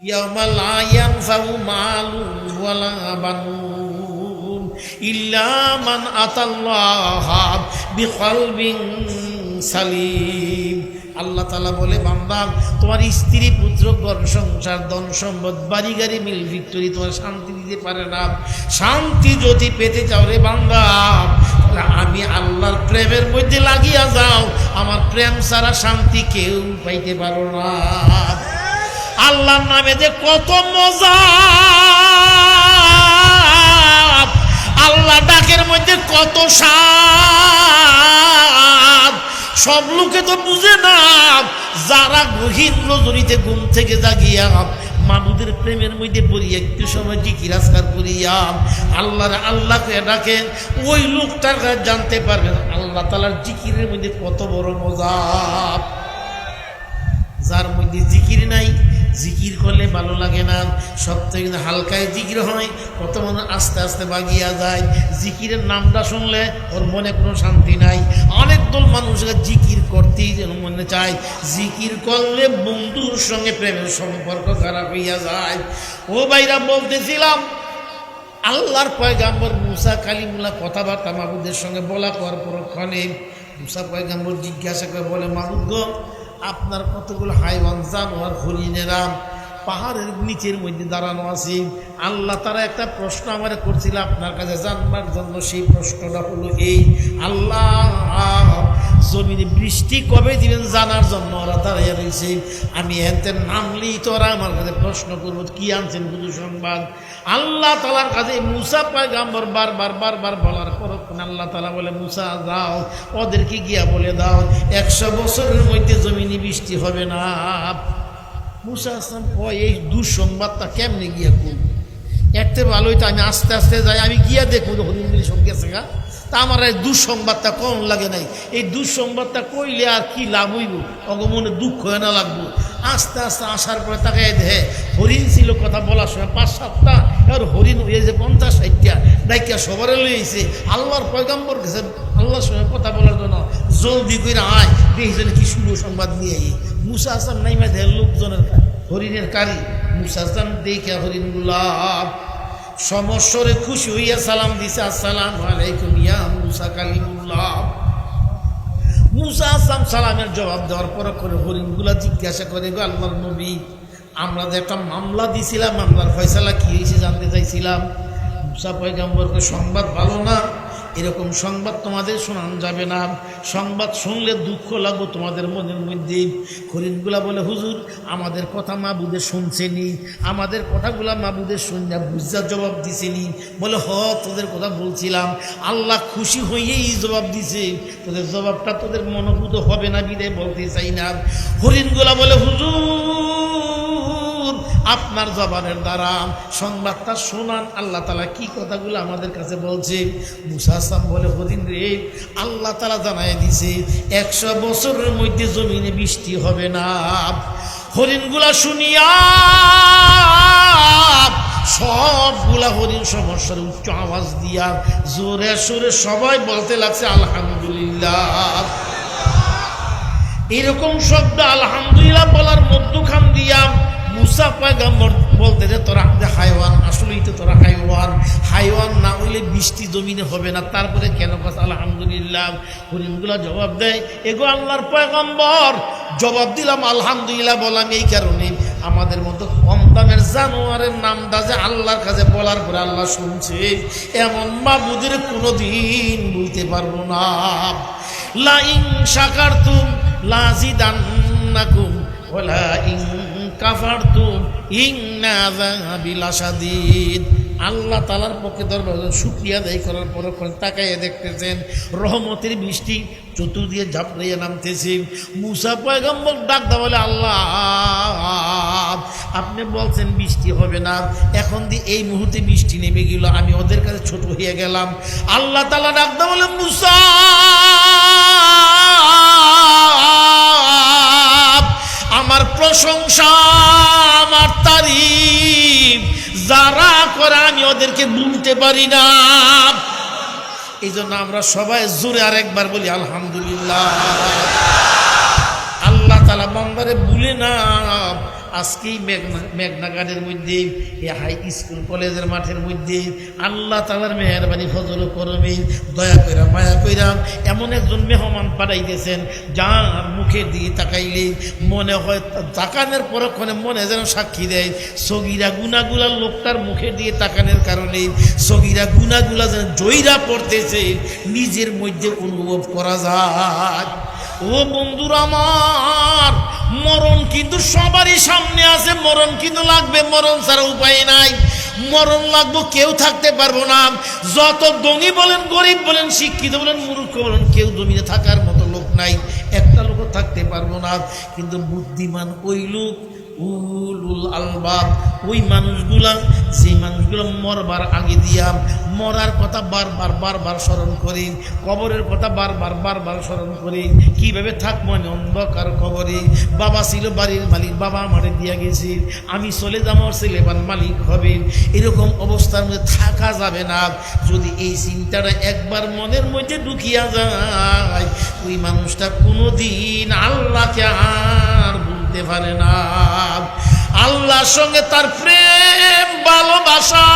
ইয়াউমা লা ইয়ানফাউ মালুন ওয়ালা বানুন ইল্লা মান আতাল্লাহা বিকলবিন সালিম। আল্লাহ তাআলা বলে, বান্দা তোমার স্ত্রী পুত্র ঘর সংসার ধন সম্পদ বাড়ি গাড়ি মিল ভিক্টরি তোমার শান্তি দিতে পারে না। শান্তি যদি পেতে চাও রে বান্দা, আমি আল্লাহর প্রেমের মধ্যে লাগিয়া যাও। আমার প্রেম ছাড়া শান্তি কেউ পাইতে পারো না। আল্লাহর নামে যে কত মজা, আল্লাহ ডাকের মধ্যে কত স্বাদ, সব লোকে তো বুঝে না। যারা গহীন রজনীতে ঘুম থেকে জাগিয়া মাবুদের প্রেমের মধ্যে পড়িয়া একটু সময় জিকির আজকার করিয়া আল্লাহকে ডাকেন, ওই লোকটার জানতে পারবেন আল্লাহ তাআলার জিকিরের মধ্যে কত বড় মজা। যার মধ্যে জিকির নাই, জিকির করলে ভালো লাগে না, সবথেকে হালকায় জিকির হয়, কত মনে আস্তে আস্তে বাগিয়া যায়। জিকিরের নামটা শুনলে ওর মনে কোনো শান্তি নাই। অনেক দল মানুষকে জিকির করতেই যেন মনে চায়, জিকির করলে বন্ধুর সঙ্গে প্রেমের সম্পর্ক খারাপ হইয়া যায়। ও ভাইরা, বলতেছিলাম আল্লাহর পয়গাম্বর মুসা কালিমুল্লাহ কথাবার্তা মাবুদের সঙ্গে বলা করার পরক্ষণে মুসা পয়গাম্বর জিজ্ঞাসা করে বলে, মাবুদ গো, আপনার কতগুলো হাইওয়ান জানোয়ার হরিণেরা পাহাড়ের নিচের মধ্যে দাঁড়ানো আছে। আল্লাহ তারা একটা প্রশ্ন আমার করছিল আপনার কাছে জানবার জন্য। সেই প্রশ্নটা হলো এই, আল্লাহ জমিনে বৃষ্টি কবে দিবেন জানার জন্য ওরা দাঁড়িয়ে রয়েছে। আমি এনতেন নামলেই তো ওরা আমার কাছে প্রশ্ন করবো কি আনছেন বুধু সংবাদ। আল্লাহ তাআলার কাছে মুসা পয়গম্বর বারবার বলার পর আল্লাহ তাআলা বলে, মুসা যাও ওদেরকে গিয়া বলে দাও 100 বছরের মধ্যে জমিনে বৃষ্টি হবে না। মুসা আসলাম কয়, এই দুঃসংবাদটা কেমনে গিয়া করব? একটা ভালোই তো আমি আস্তে আস্তে যাই, আমি গিয়া দেখবো হরিণগুলি সব গেছে গা। তা আমার এই দুঃসংবাদটা কম লাগে নাই। এই দুঃসংবাদটা কইলে আর কি লাভ হইব? অগমনে দুঃখ হয় না লাগবো। আস্তে আস্তে আসার পরে তাকে দেখে হরিণ ছিল কথা বলার সময় 5-7টা, আর হরিণ হয়েছে 50-60টা, ডাইকা সবারে লইছে আল্লাহর পয়গম্বর গেছে আল্লাহর সঙ্গে কথা বলার জন্য। জলদি করে আয়, দেখছেন কি শুভ সংবাদ নিয়ে। মুসা আসলাম নাইমা দেয় লোকজনের হরিণের কারি। মুসা আসলাম দেখে হরিণগুলা সমস্বরে খুশি হইয়া সালাম দিছে, আসসালামু আলাইকুম ইয়া মুসা কালিমুল্লাহ। মুসা আসলাম সালামের জবাব দেওয়ার পর করে হরিণগুলা জিজ্ঞাসা করে, গো আল্লাহর নবী, আমরা যে একটা মামলা দিছিলাম, মামলার ফয়সালা কি হয়েছে জানতে চাইছিলাম। মুসা পয়গম্বরকে, সংবাদ ভালো না, এরকম সংবাদ তোমাদের শোনানো যাবে না, সংবাদ শুনলে দুঃখ লাগবে তোমাদের মনের মধ্যে। হরিণগুলা বলে, হুজুর আমাদের কথা মাবুদের শুনছেনি, আমাদের কথাগুলা মাবুদের শুনে বুঝা জবাব দিছেনি। বলে, তোদের কথা বলছিলাম, আল্লাহ খুশি হইয়েই জবাব দিছে, তোদের জবাবটা তোদের মনোভূত হবে না বিদায় বলতে চাই না। হরিণগুলা বলে, হুজুর আপনার জবানের দ্বারা সংবাদটা শোনান, আল্লাহ তাআলা কি কথাগুলো আমাদের কাছে বলছে। মুসা আসলাম বলে, হরিণ রে, আল্লাহ তাআলা জানাই দিছে 100 বছরের মধ্যে জমিনে বৃষ্টি হবে না। হরিণগুলা শুনিয়া সবগুলা হরিণ সমস্যার উচ্চ আওয়াজ দিয়া জোরে সোরে সবাই বলতে লাগছে আলহামদুলিল্লাহ। এরকম শব্দ আলহামদুলিল্লাহ বলার মধ্যখান দিয়া মুসা পয়গম্বর বলতে যে তোরা হাইওয়ান, আসলেই তো তোরা হাইওয়ান না হইলে বৃষ্টি জমিনে হবে না, তারপরে কেন কথা আলহামদুলিল্লাহ? হরিণগুলা জবাব দেয়, এগো আল্লাহর পয়গম্বর, জবাব দিলাম আলহামদুলিল্লাহ বললাম এই কারণে আমাদের মতো কম দামের জানোয়ারের নামটা যে আল্লাহর কাছে বলার পরে আল্লাহ শুনছে, এমন মাবুদের কোনোদিন বুঝতে পারবো না। লা ইন শাকারতুম লাযিদান্নাকুম ওয়ালা ইন কাফারতুম ইন্না আযাবি লাশাদীদ। আল্লাহ তাআলার পক্ষে দরবার শুকরিয়া আদায় করার পর তাকাইয়ে দেখতেছেন রহমতের বৃষ্টি চতুর্দিকে ঝাপড়িয়ে নামতেছে। মুসা পয়গম্বর ডাক দেওয়া বলে, আল্লাহ আপনি বলছেন বৃষ্টি হবে না, এখন দিয়ে এই মুহূর্তে বৃষ্টি নেমে গেল, আমি ওদের কাছে ছোট হয়ে গেলাম। আল্লাহ তাআলা ডাক দেওয়া বলে, মুসা আমার প্রশংসা, আমার তারিফ যারা করে আমি ওদেরকে ভুলতে পারি না। এই জন্য আমরা সবাই জোরে আরেকবার বলি আলহামদুলিল্লাহ। আল্লাহ তাআলা বান্দারে ভুলে না। আজকেই মেঘনাঘাটের মধ্যে হাই স্কুল কলেজের মাঠের মধ্যে আল্লাহ তাআলার মেহেরবানি ফজল ও করমে দয়া কইরা মায়া কইরা এমন একজন মেহমান পাঠাইতেছেন যার মুখের দিকে তাকাইলে মনে হয়, তাকানোর পরক্ষণে মনে যেন সাক্ষী দেয় সগীরা গুনাহগুলা লোকটার মুখের দিকে তাকানোর কারণে সগীরা গুনাহগুলা যেন জয়রা পড়তেছে নিজের মধ্যে অনুভব করা যায়। ও বন্ধুরা আমার, মরণ কিন্তু সবারই সামনে আছে, মরণ কিন্তু লাগবে, মরণ ছাড়া উপায় নাই। মরণ লাগবো, কেউ থাকতে পারবো না। যত ধনী বলেন, গরিব বলেন, শিক্ষিত বলেন, মূর্খ বলেন, কেউ জমিনে থাকার মতো লোক নাই, একটা লোকও থাকতে পারবো না। কিন্তু বুদ্ধিমান ওই লোক, উলুল আলবাব, ওই মানুষগুলা, যে মানুষগুলো মরবার আগে দিয়া মরার কথা বারবার স্মরণ করি, কবরের কথা বারবার স্মরণ করি, কিভাবে থাকবো আমি অন্ধকার কবরে। বাবা ছিল বাড়ির মালিক, বাবা আমারে দিয়া গেছি, আমি চলে যাবো, আমার ছেলে মালিক হবে, এরকম অবস্থার মধ্যে থাকা যাবে না। যদি এই চিন্তাটা একবার মনের মধ্যে ঢুকিয়া যায়, ওই মানুষটা কোনোদিন আল্লাহকে আর ভুলতে পারে না। আল্লাহর সঙ্গে তার প্রেম ভালোবাসা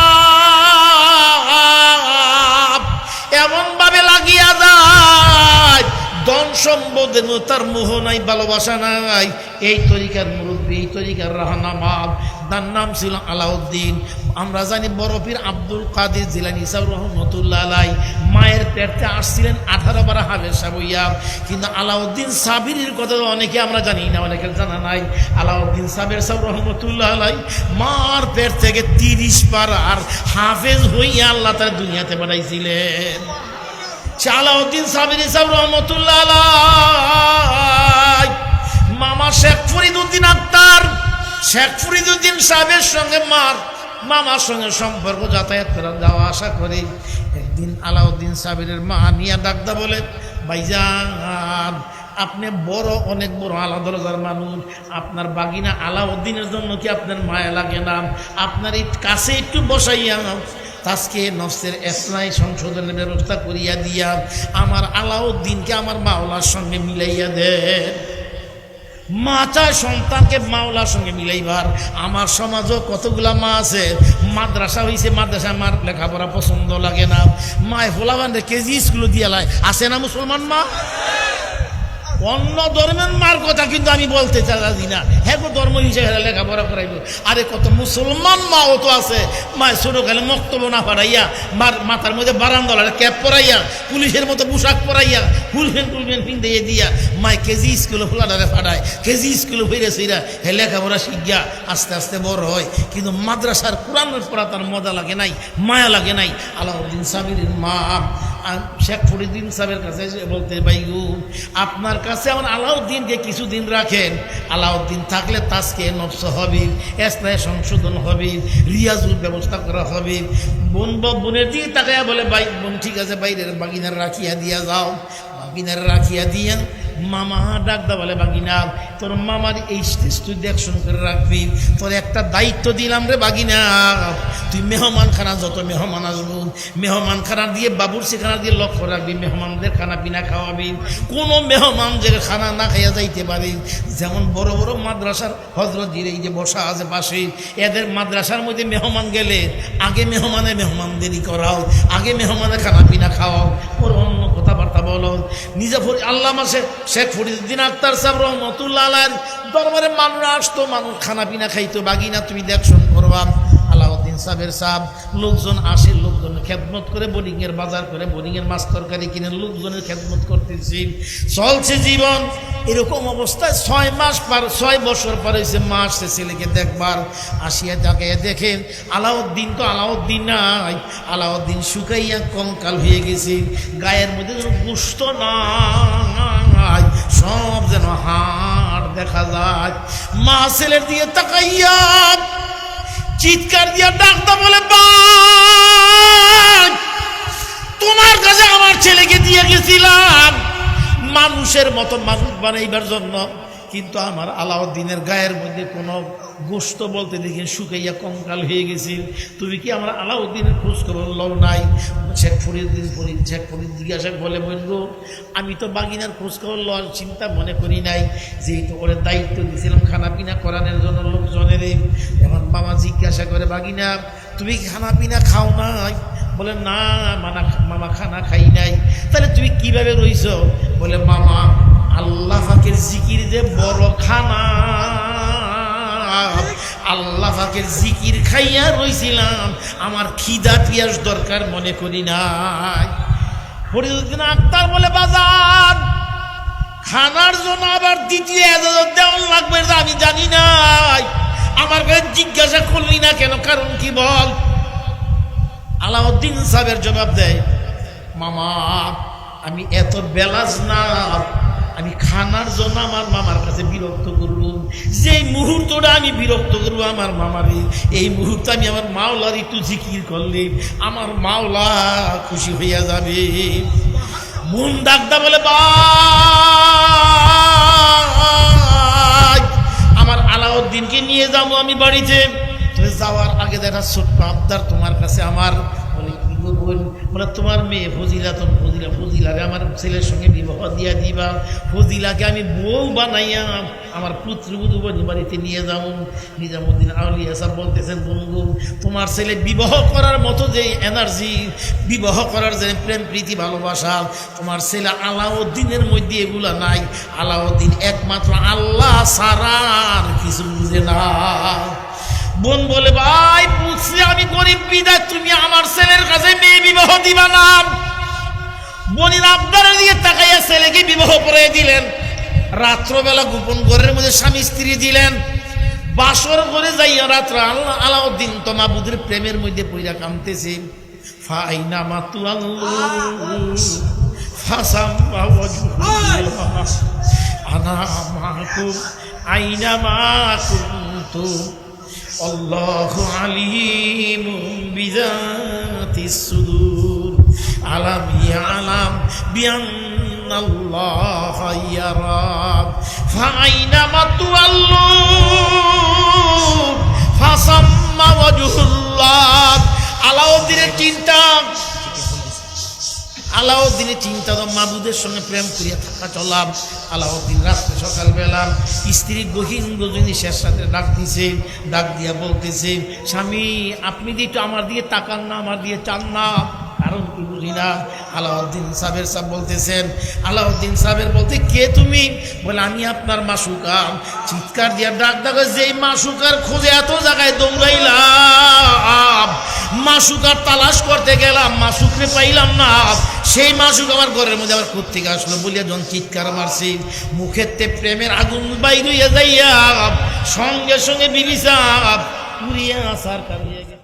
এমন ভাবে লাগিয়া যায়, ধন সম্পদের তার মোহ নাই, ভালোবাসা নাই। এই তরিকার মুরব্বী, এই তরিকার রাহনামা, তার নাম ছিল আলাউদ্দিন। আমরা জানি বড় পীর আব্দুল কাদের জিলানী সাহেব রহমতুল্লাহ আলাই মায়ের পেটে আসছিলেন 18 হাবেশা বইয়া। কিন্তু আলাউদ্দিন সাবিরির কথা অনেকে আমরা জানি না, অনেকের জানা নাই। আলাউদ্দিন সাবের সাহেব রহমতুল্লাহ আলাই মার পেট থেকে 30 পারার হাফেজ হইয়া আল্লাহ তার দুনিয়াতে বানাইছিলেন। আলাউদ্দিন সাবিরি সাহেব রহমতুল্লাহ আলাই মামা শেখ ফরিদউদ্দিন আক্তার, শেখ ফরিদউদ্দিন সাহেবের সঙ্গে মামার সঙ্গে সম্পর্ক, যাতায়াত করা, যাওয়া আসা করে। একদিন আলাউদ্দিন সাবিরের মা নিয়া ডাকদা বলে, ভাইজান আপনি বড়, অনেক বড় আলা দরজার মানুষ, আপনার বাগিনা আলাউদ্দিনের জন্য কি আপনার মায়া লাগে না? আপনার এই কাছে একটু বসাইয়া আজকে নফসের ইসলাহি সংশোধনের ব্যবস্থা করিয়া দিয়া আমার আলাউদ্দিনকে আমার মাওলার সঙ্গে মিলাইয়া দেন। মা চায় সন্তানকে মাওলার সঙ্গে মিলাইবার। আমার সমাজও কতগুলা মা আছে, মাদ্রাসা হয়েছে, মাদ্রাসা মার লেখাপড়া পছন্দ লাগে না, মায় ফোলাবান কেজি স্কুলে দিয়ে লাই, আছে না মুসলমান মা? অন্য ধর্মের মার কথা কিন্তু আমি বলতে চাই না, হ্যাঁ ধর্ম হিসেবে লেখাপড়া করাইব। আরে কত মুসলমান মাও তো আছে, মায়ের ছোটো খালে মক্তব্য না পারাইয়া, মাথার মধ্যে বারান্দার ক্যাপ পরাইয়া, পুলিশের মতো পোশাক পরাইয়া, ফুলফেন পিঁধে দিয়া মায় কেজি স্কুলে ফোলাডারে ফাটায়, কেজি স্কুলে ফিরেছিরা হে লেখাপড়া শিখিয়া আস্তে আস্তে বড় হয়। কিন্তু মাদ্রাসার কোরআনের পড়া তার মজা লাগে নাই, মায়া লাগে নাই। আলাউদ্দিন সাবিরের মা শেখ ফরিদউদ্দিন সাহেবের কাছে বলতে, ভাই গো আপনার কাছে আমার আলাউদ্দিনকে কিছুদিন রাখেন, আলাউদ্দিন থাকলে তাজকে নফস হবে, ইসলাহি সংশোধন হবে, রিয়াজুল ব্যবস্থা করা হবে। বোনের দিকে তাকাইয়া বলে, ভাই বোন ঠিক আছে, বাইরের বাগিনার রাখিয়া দিয়া যাও। বাগিনার রাখিয়া দিয়া মামা ডাকদা বলে, বাগিনা তোর মামার এই স্টেজ তুই দেখশন করে রাখবি, তোর একটা দায়িত্ব দিলাম রে বাগিনা, তুই মেহমান খানা, যত মেহমান আসবো মেহমান খানা দিয়ে, বাবুরচি খানা দিয়ে লক্ষ্য রাখবি, মেহমানদের খানা পিনা খাওয়াবি। কোনো মেহমান যে খানা না খাইয়া যাইতে পারে। যেমন বড় বড় মাদ্রাসার হজরতজির এই যে বসা আছে পাশে, এদের মাদ্রাসার মধ্যে মেহমান গেলে আগে মেহমানদেরই করাও, আগে মেহমানের খানা পিনা খাওয়াও, ওর অন্য কথাবার্তা বলো। নিজে আল্লামা শেখ ফরিদউদ্দিন আক্তার সাহেব রহমতুল্লাহ আলাইহির দরবারে মানুষ আসতো, মানুষ খানা পিনা খাইতো, বাগিনা তুমি দেখশন করবা। আলাউদ্দিন সাহেবের সাহেব লোকজন আসে, লোকজনের খেদমত করে, বোর্ডিংয়ের বাজার করে, বোর্ডিংয়ের মাছ তরকারি কিনে লোকজনের খেদমত করতেছি, চলছে জীবন। এরকম অবস্থায় 6 বছর পর হয়েছে, মা আসছে ছেলেকে দেখবার। আসিয়া তাকাইয়া দেখেন আলাউদ্দিন তো আলাউদ্দিন নাই, আলাউদ্দিন শুকাইয়া কঙ্কাল হয়ে গেছে, গায়ের মধ্যে গোস্ত নাই, সব যেন হাড় দেখা যায়। মা ছেলের দিয়ে তাকাইয়া চিৎকার দিয়া ডাকতে বলে, তোমার কাছে আমার ছেলেকে দিয়ে গেছিলাম মানুষের মতো মানুষ বানাইবার জন্য, কিন্তু আমার আলাউদ্দিনের গায়ের মধ্যে কোনো গোস্ত বলতে দেখি শুকাইয়া কঙ্কাল হয়ে গেছে। তুমি কি আমার আলাউদ্দিনের খোঁজ খবর লও নাই? শেখ ফরিদ জিজ্ঞাসা বলে বলল, আমি তো বাগিনার খোঁজ খবর লওয়ার চিন্তা মনে করি নাই, যেহেতু ওর দায়িত্ব দিয়েছিলাম খানা পিনা করানোর জন্য লোকজনের। এখন মামা জিজ্ঞাসা করে, বাগিনা তুমি খানা পিনা খাও নাই? বলে না মামা খানা খাই নাই। তাহলে তুমি কিভাবে রইছ? বলে মামা আল্লাহ পাকের জিকির যে বড় খানা, আল্লাহ পাকের জিকির খাইয়া রইছিলাম, আমার খিদা পিয়াস দরকার মনে করি নাই। ফরিদউদ্দিন আক্তার বলে, বাজার খানার জন্য আবার দ্বিতীয় এজাজত দেওয়ার লাগবে আমি জানি নাই, আমার কাছে জিজ্ঞাসা করলি না কেন, কারণ কি বল? আলাউদ্দিন সাহেবের জবাব দেয়, মামা আমি এত বেলাজ না, আমি খানার জন্য আমার মামার কাছে বিরক্ত করব। যে মুহূর্তটা আমি বিরক্ত করবো আমার মামারে, এই মুহূর্তে আমি আমার মাওলার একটু জিকির করলে আমার মাওলা খুশি হইয়া যাবে। মন ডাকদা বলে, ভাই আমার আলাউদ্দিনকে নিয়ে যাবো আমি বাড়িতে। তুমি যাওয়ার আগে দেখা ছোট্ট আবদার তোমার কাছে আমার। বলে কি বল? বলে তোমার মেয়ে ফজিলারে আমার ছেলের সঙ্গে বিবাহ দিয়া দিবা, ফজিলাকে আমি বউ বানাইয়া আমার পুত্রবধূ বাড়িতে নিয়ে যাব। নিজামুদ্দিন আউলিয়া সাহেব বলতেছেন, বন্ধু তোমার ছেলে বিবাহ করার মতো যে এনার্জি, বিবাহ করার যে প্রেম প্রীতি ভালোবাসা, তোমার ছেলে আলাউদ্দিনের মধ্যে এগুলা নাই। আলাউদ্দিন একমাত্র আল্লাহ ছাড়া আর কিছু বুঝে না। বোন বলে, ভাই বুঝছি আমি গরিব বিদায় তুমি আমার ছেলের কাছে মেয়ে বিবাহ দিবা না। বোনের আবদারের দিকে তাকাইয়া ছেলেকে বিবাহ করে দিলেন। রাত্রবেলা গোপন ঘরের মধ্যে স্বামী স্ত্রী দিলেন। বাসর করে যাইয়া রাত্র আলাউদ্দিন তো মাবুদের প্রেমের মধ্যে পইরা কামতেছে। ফাইনা মাতু আনা মাকুম আইনা মাকুম আল্লাহু আলিমুম বিযাতিস সুদূর আলাম ইয়ালাম বিআন্নাল্লাহ ইয়ারা ফাআইনামা তুওয়াল্লু ফাসাম্মা ওয়াজহুল্লাহ। আলাউদ্দিনের চিন্তা তো মাবুদের সঙ্গে প্রেম করিয়া থাকা চলাম। আলাউদ্দিন রাত্রে সকালবেলা স্ত্রী গহীন গজনী শেষ সাথে ডাক দিছে, ডাক দিয়া বলতেছে, স্বামী আপনি যে একটু আমার দিকে তাকান না, আমার দিয়ে চান না, কারণ কি বুঝি না। আলাউদ্দিন সাহেব বলতেছেন, আলাউদ্দিন সাহেবের বলতে, কে তুমি? বলে আমি আপনার মাসুকা। চিৎকার দিয়া ডাক ডাক, যেই মাসুকার খোঁজে এত জায়গায় দৌড়াইলাম, মাসুকার তালাশ করতে গেলাম, মাসুকরে পাইলাম না, সেই মাসুক আমার ঘরের মধ্যে আবার কোত্থেকে আসলো বলিয়া যখন চিৎকার মারছি, মুখেতে প্রেমের আগুন বাইর হইয়া যাইয়া সঙ্গে সঙ্গে বিবি সাহেব পুরিয়া আসার কারিয়া